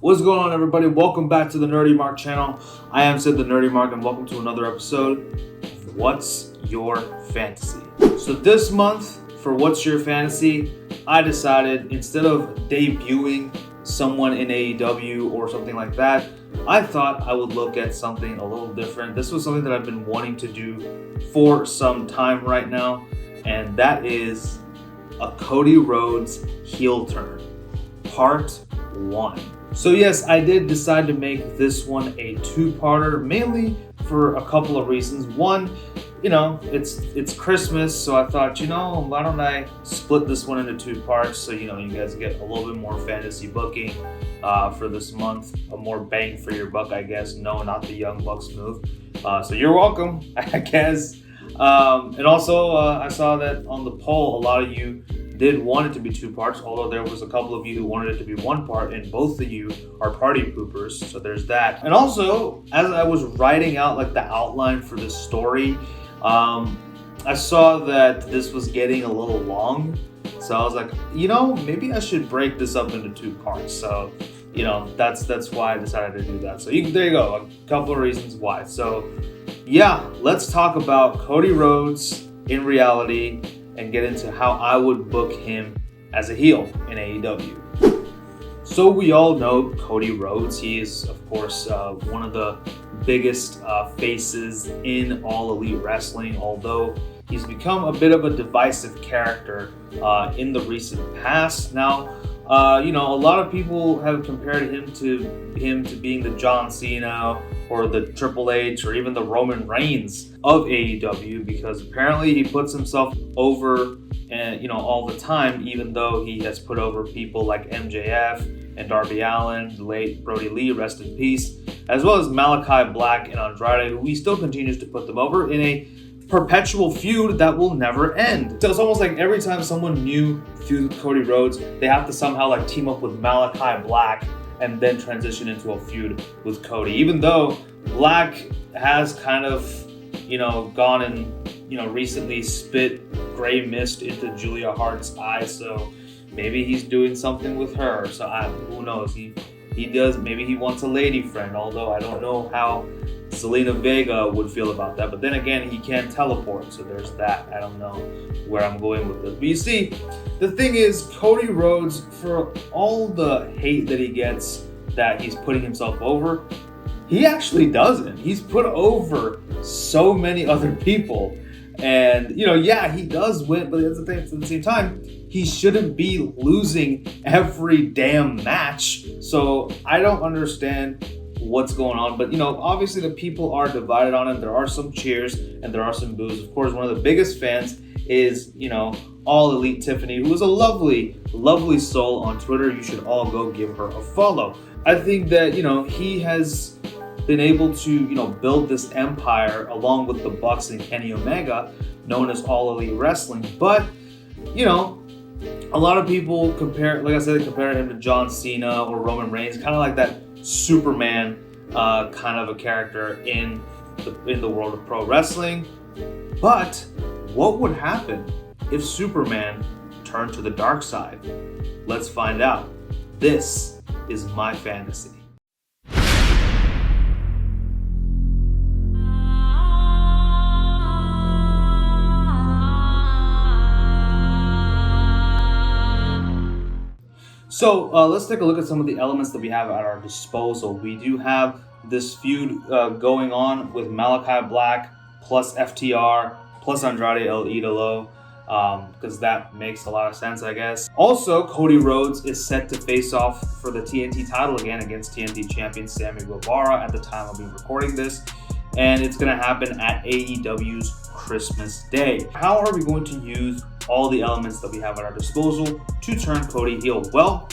What's going on, everybody? Welcome back to the Nerdy Mark channel. I am Sid the Nerdy Mark, and welcome to another episode of What's Your Fantasy? So this month, for What's Your Fantasy, I decided instead of debuting someone in AEW or something like that, I thought I would look at something a little different. This was something that I've been wanting to do for some time right now, and that is a Cody Rhodes heel turn, part 1. So yes, I did decide to make this one a two-parter, mainly for a couple of reasons. One, it's Christmas, so I thought, why don't I split this one into two parts so, you guys get a little bit more fantasy booking for this month, a more bang for your buck, I guess. No, not the Young Bucks move. So you're welcome, I guess. And also, I saw that on the poll, a lot of you did want it to be two parts, although there was a couple of you who wanted it to be one part, and both of you are party poopers, so there's that. And also, as I was writing out the outline for this story, I saw that this was getting a little long, so I was like, maybe I should break this up into two parts. So, that's why I decided to do that. So there you go, a couple of reasons why. So yeah, let's talk about Cody Rhodes in reality and get into how I would book him as a heel in AEW. So we all know Cody Rhodes. He is, of course, one of the biggest faces in All Elite Wrestling, although he's become a bit of a divisive character in the recent past. Now, a lot of people have compared him to being the John Cena or the Triple H or even the Roman Reigns of AEW, because apparently he puts himself over and all the time, even though he has put over people like MJF and Darby Allin, the late Brody Lee, rest in peace, as well as Malachi Black and Andrade, who he still continues to put them over in a perpetual feud that will never end. So it's almost like every time someone new feuds with Cody Rhodes, they have to somehow team up with Malachi Black and then transition into a feud with Cody. Even though Black has kind of, gone and, recently spit gray mist into Julia Hart's eyes, so maybe he's doing something with her. So who knows? He does. Maybe he wants a lady friend, although I don't know how Zelina Vega would feel about that. But then again, he can't teleport, so there's that. I don't know where I'm going with this. But you see, the thing is, Cody Rhodes, for all the hate that he gets that he's putting himself over, he actually doesn't. He's put over so many other people. And, he does win, but at the same time, he shouldn't be losing every damn match. So I don't understand what's going on. But, obviously the people are divided on it. There are some cheers and there are some boos. Of course, one of the biggest fans is, All Elite Tiffany, who is a lovely, lovely soul on Twitter. You should all go give her a follow. I think that, he has been able to, build this empire along with the Bucks and Kenny Omega, known as All Elite Wrestling. But, a lot of people compare him to John Cena or Roman Reigns, kind of like that Superman kind of a character in the world of pro wrestling. But what would happen if Superman turned to the dark side? Let's find out. This is my fantasy. So let's take a look at some of the elements that we have at our disposal. We do have this feud going on with Malachi Black plus FTR plus Andrade El Idolo, because that makes a lot of sense, I guess. Also, Cody Rhodes is set to face off for the TNT title again against TNT champion Sammy Guevara at the time of me recording this, and it's going to happen at AEW's Christmas Day. How are we going to use all the elements that we have at our disposal to turn Cody heel? Well,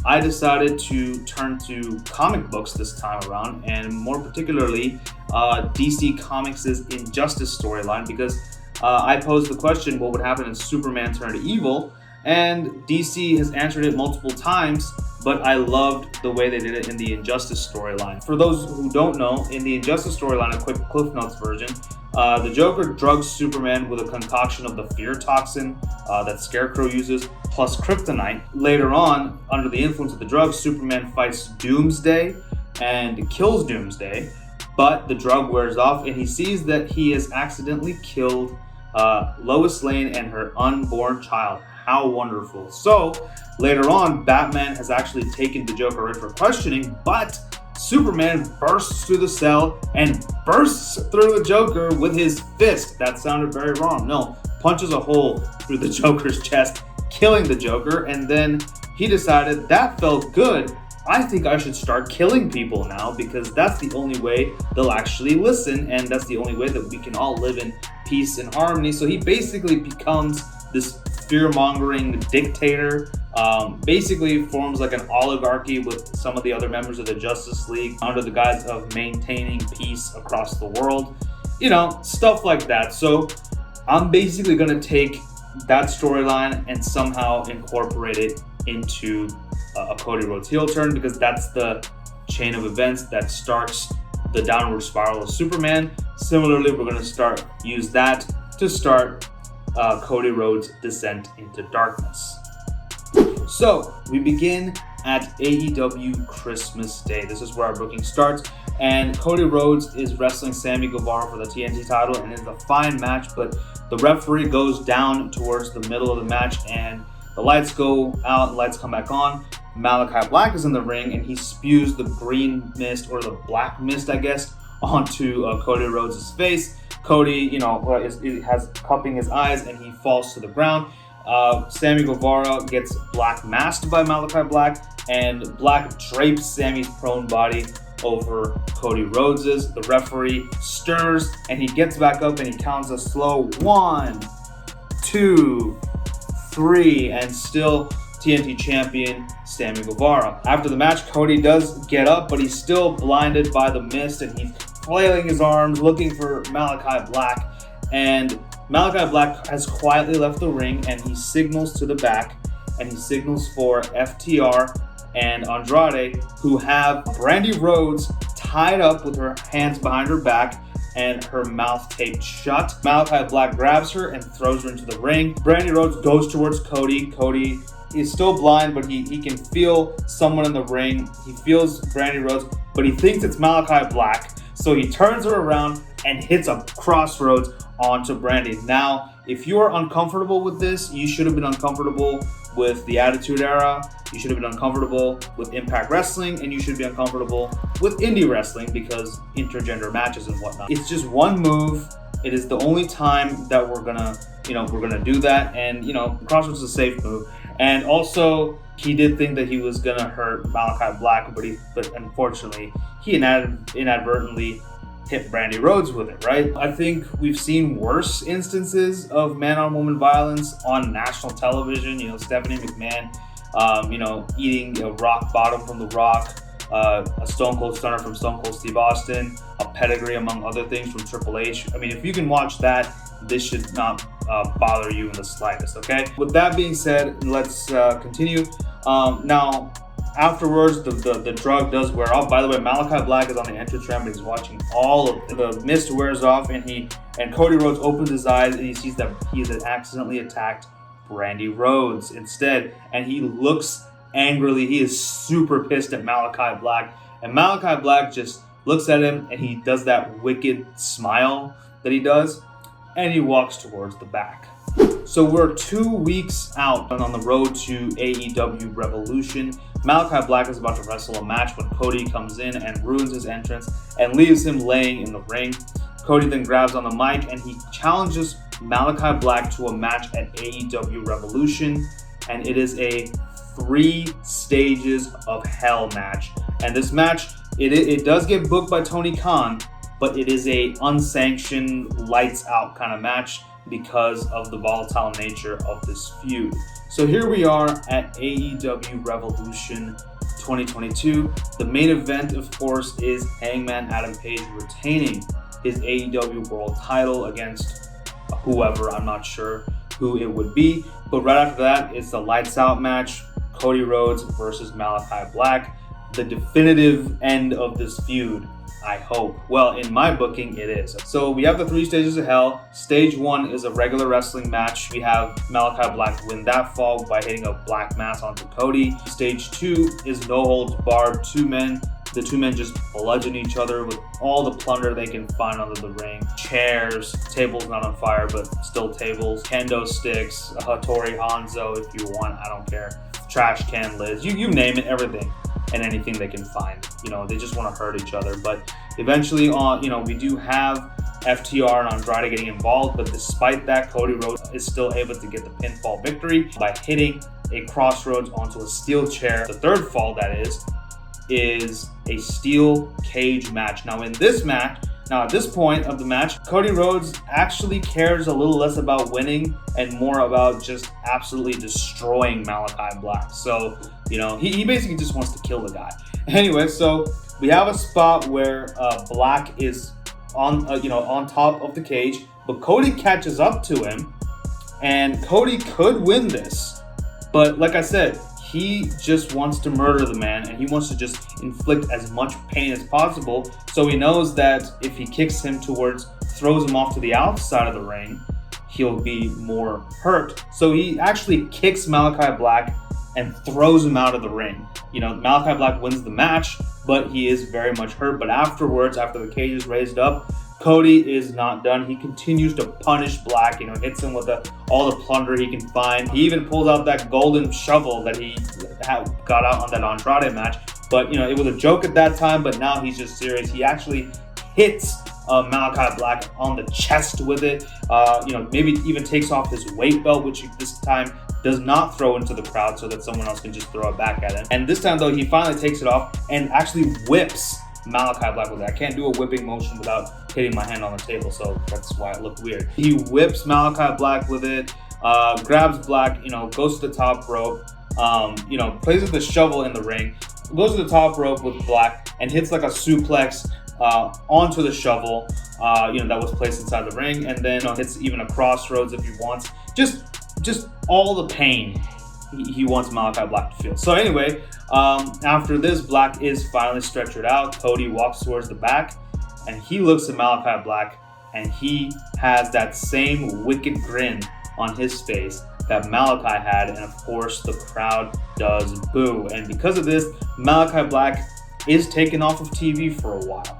I decided to turn to comic books this time around, and more particularly DC Comics' Injustice storyline, because I posed the question, what would happen if Superman turned evil? And DC has answered it multiple times but I loved the way they did it in the Injustice storyline. For those who don't know, in the Injustice storyline, a quick Cliff Notes version, the Joker drugs Superman with a concoction of the fear toxin that Scarecrow uses, plus kryptonite. Later on, under the influence of the drugs, Superman fights Doomsday and kills Doomsday, but the drug wears off and he sees that he has accidentally killed Lois Lane and her unborn child. How wonderful. So later on, Batman has actually taken the Joker in for questioning, but Superman bursts through the cell and bursts through the Joker with his fist. That sounded very wrong. No, punches a hole through the Joker's chest, killing the Joker, and then he decided that felt good. I think I should start killing people now because that's the only way they'll actually listen, and that's the only way that we can all live in peace and harmony. So he basically becomes this fear-mongering dictator, basically forms like an oligarchy with some of the other members of the Justice League under the guise of maintaining peace across the world, you know, stuff like that. So I'm basically going to take that storyline and somehow incorporate it into a Cody Rhodes heel turn, because that's the chain of events that starts the downward spiral of Superman. Similarly, we're going to use that to start Cody Rhodes' descent into darkness. So we begin at AEW Christmas Day. This is where our booking starts, and Cody Rhodes is wrestling Sammy Guevara for the TNT title, and it's a fine match, but the referee goes down towards the middle of the match, and the lights go out and lights come back on. Malachi Black is in the ring, and he spews the green mist, or the black mist, I guess, onto Cody Rhodes' face. Cody, has cupping his eyes, and he falls to the ground. Sammy Guevara gets black masked by Malachi Black, and Black drapes Sammy's prone body over Cody Rhodes's. The referee stirs, and he gets back up, and he counts a slow 1, 2, 3, and still TNT champion Sammy Guevara. After the match, Cody does get up, but he's still blinded by the mist, and he's flailing his arms looking for Malachi Black. And Malachi Black has quietly left the ring, and he signals to the back, and he signals for FTR and Andrade, who have Brandi Rhodes tied up with her hands behind her back and her mouth taped shut. Malachi Black grabs her and throws her into the ring. Brandi Rhodes goes towards Cody. Cody is still blind, but he can feel someone in the ring. He feels Brandi Rhodes, but he thinks it's Malachi Black. So he turns her around and hits a crossroads onto Brandi. Now, if you are uncomfortable with this, you should have been uncomfortable with the Attitude Era. You should have been uncomfortable with Impact Wrestling, and you should be uncomfortable with indie wrestling because intergender matches and whatnot. It's just one move. It is the only time that we're gonna do that, and crossroads is a safe move. And also, he did think that he was gonna hurt Malachi Black, but unfortunately, he inadvertently hit Brandi Rhodes with it, right? I think we've seen worse instances of man-on-woman violence on national television. Stephanie McMahon, eating a rock bottom from The Rock, a Stone Cold Stunner from Stone Cold Steve Austin, a pedigree among other things from Triple H. I mean, if you can watch that, this should not bother you in the slightest, okay? With that being said, let's continue. Now, afterwards, the drug does wear off. By the way, Malachi Black is on the entrance ramp, and he's watching all of the mist wears off, and Cody Rhodes opens his eyes, and he sees that he has accidentally attacked Brandi Rhodes instead, and he looks angrily. He is super pissed at Malachi Black, and Malachi Black just looks at him, and he does that wicked smile that he does, and he walks towards the back. So we're 2 weeks out and on the road to AEW Revolution. Malachi Black is about to wrestle a match when Cody comes in and ruins his entrance and leaves him laying in the ring. Cody then grabs on the mic and he challenges Malachi Black to a match at AEW Revolution, and it is a 3 stages of hell match. And this match, it does get booked by Tony Khan, but it is a unsanctioned, lights out kind of match because of the volatile nature of this feud. So here we are at AEW Revolution 2022. The main event, of course, is Hangman Adam Page retaining his AEW World title against whoever. I'm not sure who it would be. But right after that, it's the lights out match. Cody Rhodes versus Malachi Black, the definitive end of this feud, I hope. Well, in my booking, it is. So we have the 3 stages of hell. Stage 1 is a regular wrestling match. We have Malachi Black win that fall by hitting a black mass onto Cody. Stage 2 is no holds barred, 2 men. The 2 men just bludgeon each other with all the plunder they can find under the ring. Chairs, tables not on fire, but still tables, kendo sticks, a Hattori Hanzo if you want, I don't care. Trash can lids, you name it, everything and anything they can find. They just want to hurt each other. But eventually, we do have FTR and Andrade getting involved, but despite that, Cody Rhodes is still able to get the pinfall victory by hitting a crossroads onto a steel chair. The third fall, that is a steel cage match. Now in this match, at this point of the match, Cody Rhodes actually cares a little less about winning and more about just absolutely destroying Malachi Black. So, he basically just wants to kill the guy. Anyway, so we have a spot where Black is on top of the cage, but Cody catches up to him, and Cody could win this. But like I said, he just wants to murder the man, and he wants to just inflict as much pain as possible. So he knows that if he kicks him throws him off to the outside of the ring, he'll be more hurt. So he actually kicks Malachi Black and throws him out of the ring. Malachi Black wins the match, but he is very much hurt. But afterwards, after the cage is raised up, Cody is not done. He continues to punish Black, hits him with all the plunder he can find. He even pulls out that golden shovel that he got out on that Andrade match. But, it was a joke at that time, but now he's just serious. He actually hits Malachi Black on the chest with it. Maybe even takes off his weight belt, which this time does not throw into the crowd so that someone else can just throw it back at him. And this time, though, he finally takes it off and actually whips Malachi Black with it. I can't do a whipping motion without hitting my hand on the table, so that's why it looked weird. He whips Malachi Black with it, grabs Black, goes to the top rope, places the shovel in the ring, goes to the top rope with Black and hits like a suplex onto the shovel, that was placed inside the ring, and then hits even a crossroads if he wants. Just all the pain he wants Malachi Black to feel. So anyway, after this, Black is finally stretchered out. Cody walks towards the back, and he looks at Malachi Black, and he has that same wicked grin on his face that Malachi had, and of course the crowd does boo. And because of this, Malachi Black is taken off of TV for a while.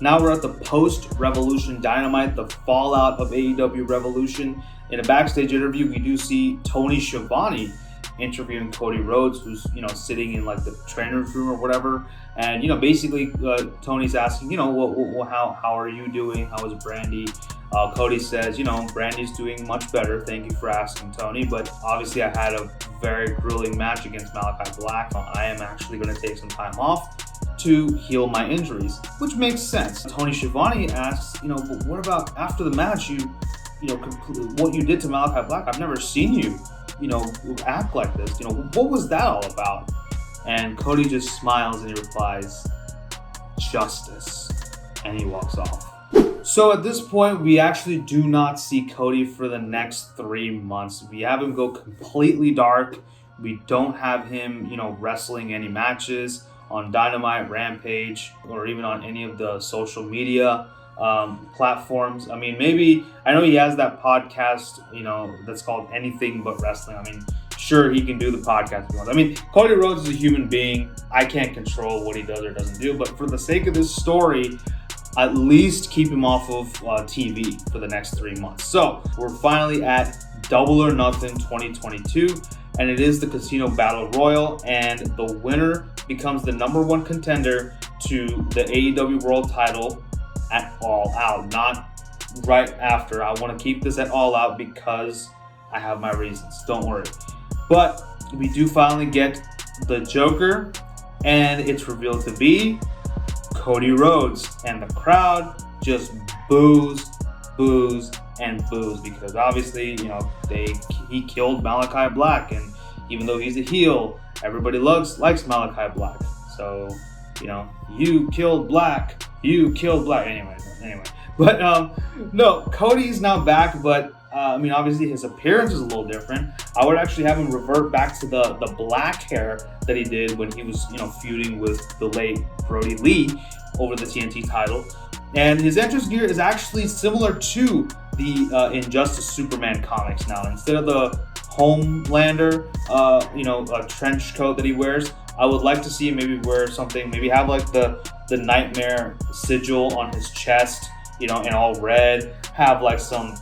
Now we're at the post-Revolution Dynamite, the fallout of AEW Revolution. In a backstage interview, we do see Tony Schiavone interviewing Cody Rhodes, who's sitting in like the trainer's room or whatever, and basically Tony's asking, how are you doing? How is Brandy? Cody says, Brandy's doing much better. Thank you for asking, Tony. But obviously, I had a very grueling match against Malachi Black. I am actually going to take some time off to heal my injuries, which makes sense. Tony Schiavone asks, but what about after the match? What you did to Malachi Black? I've never seen you, act like this. What was that all about? And Cody just smiles and he replies, justice. And he walks off. So at this point, we actually do not see Cody for the next 3 months. We have him go completely dark. We don't have him, wrestling any matches on Dynamite, Rampage, or even on any of the social media platforms. I mean, maybe, I know he has that podcast, that's called Anything But Wrestling. I mean, sure, he can do the podcast if he wants. I mean, Cody Rhodes is a human being. I can't control what he does or doesn't do, but for the sake of this story, at least keep him off of TV for the next 3 months. So we're finally at Double or Nothing 2022, and it is the Casino Battle Royal, and the winner becomes the #1 contender to the AEW World Title at All Out, not right after. I want to keep this at All Out because I have my reasons, don't worry. But we do finally get the Joker, and it's revealed to be Cody Rhodes, and the crowd just boos, and boos, because obviously, he killed Malachi Black, and even though he's a heel, everybody likes Malachi Black. So, you killed Black. Anyway. But no, Cody's not back, but I mean, obviously his appearance is a little different. I would actually have him revert back to the black hair that he did when he was, feuding with the late Brody Lee over the TNT title. And his entrance gear is actually similar to the Injustice Superman comics now. Instead of the Homelander, a trench coat that he wears, I would like to see him maybe wear something, maybe have like the Nightmare sigil on his chest, in all red, have like some,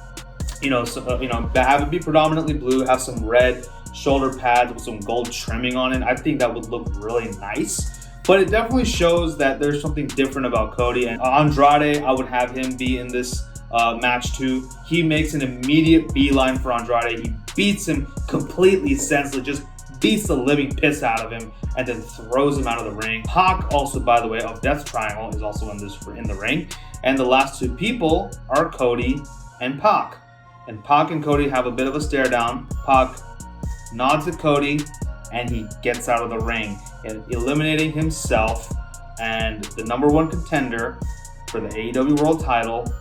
have it be predominantly blue, have some red shoulder pads with some gold trimming on it. I think that would look really nice. But it definitely shows that there's something different about Cody. And Andrade, I would have him be in this match too. He makes an immediate beeline for Andrade. He beats him completely senseless, just beats the living piss out of him, and then throws him out of the ring. Pac, also by the way, of Death Triangle, is also in the ring. And the last two people are Cody and Pac. And Pac and Cody have a bit of a stare down. Pac nods at Cody, and he gets out of the ring, and eliminating himself and the number one contender for the AEW World title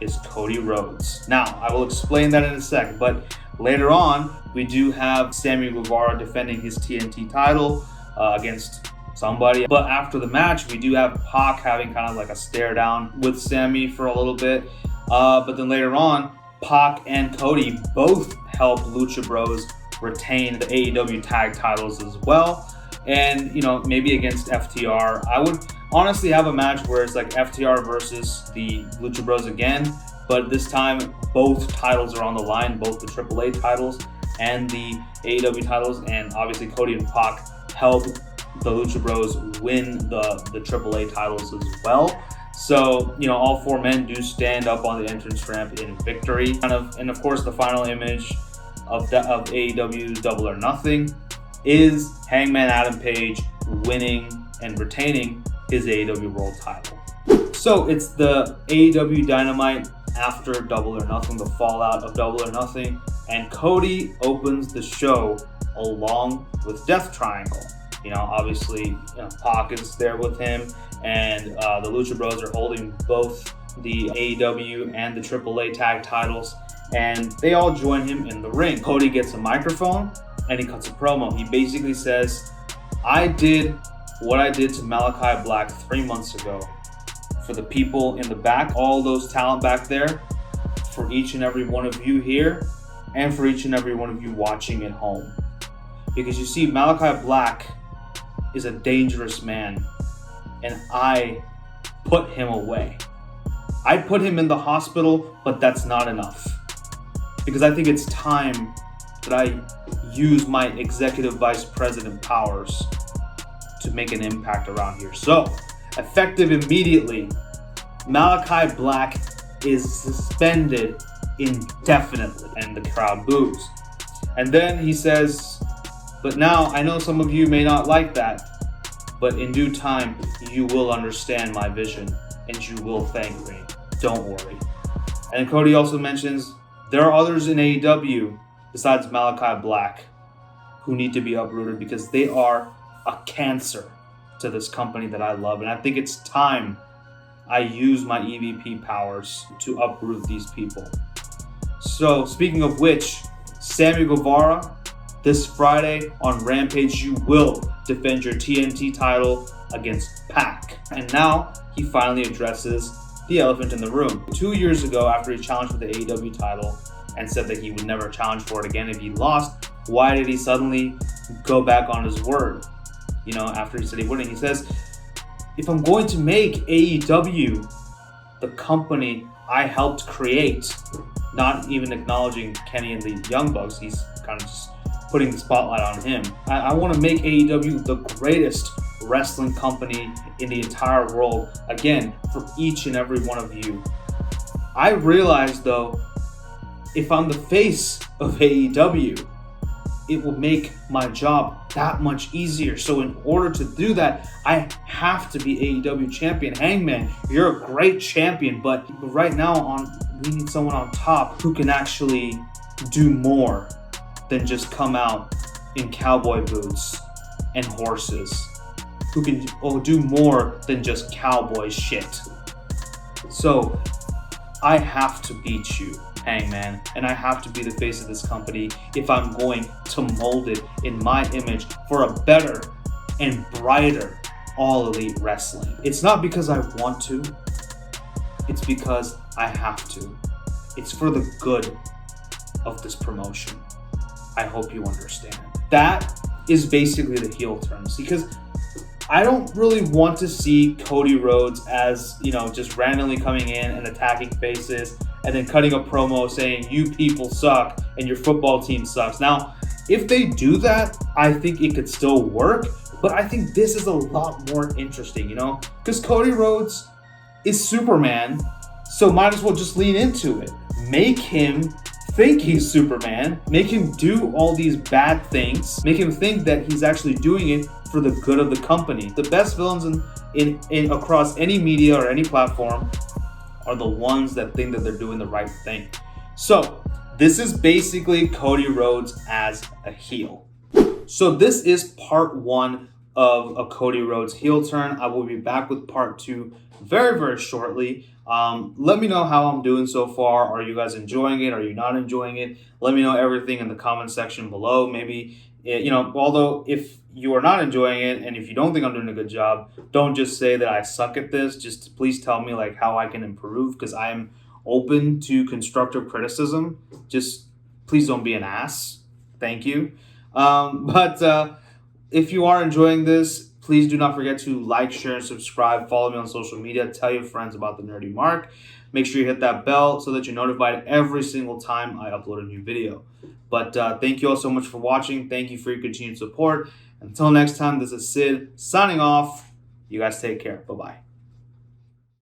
is Cody Rhodes. Now, I will explain that in a second, but later on, we do have Sammy Guevara defending his TNT title against somebody. But after the match, we do have Pac having kind of like a stare down with Sammy for a little bit. But then later on, Pac and Cody both help Lucha Bros retain the AEW tag titles as well. And, maybe against FTR. I would honestly have a match where it's like FTR versus the Lucha Bros again. But this time, both titles are on the line, both the AAA titles and the AEW titles. And obviously, Cody and Pac help the Lucha Bros win the AAA titles as well. So, all four men do stand up on the entrance ramp in victory. And of course, the final image of AEW's Double or Nothing is Hangman Adam Page winning and retaining his AEW World title. So it's the AEW Dynamite after Double or Nothing, the fallout of Double or Nothing, and Cody opens the show along with Death Triangle. Obviously, Pac is there with him, and the Lucha Bros are holding both the AEW and the AAA tag titles, and they all join him in the ring. Cody gets a microphone, and he cuts a promo. He basically says, I did what I did to Malachi Black 3 months ago for the people in the back, all those talent back there, for each and every one of you here, and for each and every one of you watching at home. Because you see, Malachi Black is a dangerous man, and I put him away. I put him in the hospital, but that's not enough. Because I think it's time that I use my executive vice president powers to make an impact around here. So, effective immediately, Malachi Black is suspended indefinitely, and the crowd boos. And then he says, but now I know some of you may not like that, but in due time, you will understand my vision, and you will thank me. Don't worry. And Cody also mentions, there are others in AEW besides Malachi Black who need to be uprooted because they are a cancer to this company that I love. And I think it's time I use my EVP powers to uproot these people. So speaking of which, Sammy Guevara, this Friday on Rampage, you will defend your TNT title against Pac. And now he finally addresses the elephant in the room. 2 years ago, after he challenged for the AEW title and said that he would never challenge for it again if he lost, why did he suddenly go back on his word? After he said he wouldn't. He says, if I'm going to make AEW the company I helped create, not even acknowledging Kenny and the Young Bucks, he's kind of just putting the spotlight on him. I want to make AEW the greatest wrestling company in the entire world, again, for each and every one of you. I realize, though, if I'm the face of AEW, it will make my job that much easier. So in order to do that, I have to be AEW champion. Hangman, you're a great champion, but right now we need someone on top who can actually do more than just come out in cowboy boots and horses. Who can do more than just cowboy shit. So I have to beat you. paying, man. And I have to be the face of this company if I'm going to mold it in my image for a better and brighter All Elite Wrestling. It's not because I want to, it's because I have to. It's for the good of this promotion. I hope you understand. That is basically the heel turns, because I don't really want to see Cody Rhodes as, just randomly coming in and attacking faces and then cutting a promo saying you people suck and your football team sucks. Now, if they do that, I think it could still work, but I think this is a lot more interesting, because Cody Rhodes is Superman, so might as well just lean into it. Make him think he's Superman, make him do all these bad things, make him think that he's actually doing it for the good of the company. The best villains in across any media or any platform are the ones that think that they're doing the right thing. So this is basically Cody Rhodes as a heel. So this is part 1 of a Cody Rhodes heel turn. I will be back with part 2 very, very shortly. Let me know how I'm doing so far. Are you guys enjoying it? Are you not enjoying it? Let me know everything in the comment section below. Maybe, although if you are not enjoying it and if you don't think I'm doing a good job, don't just say that I suck at this. Just please tell me like how I can improve, because I am open to constructive criticism. Just please don't be an ass. Thank you. But if you are enjoying this, please do not forget to like, share, and subscribe. Follow me on social media. Tell your friends about the Nerdy Mark. Make sure you hit that bell so that you're notified every single time I upload a new video. But thank you all so much for watching. Thank you for your continued support. Until next time, this is Sid signing off. You guys take care. Bye-bye.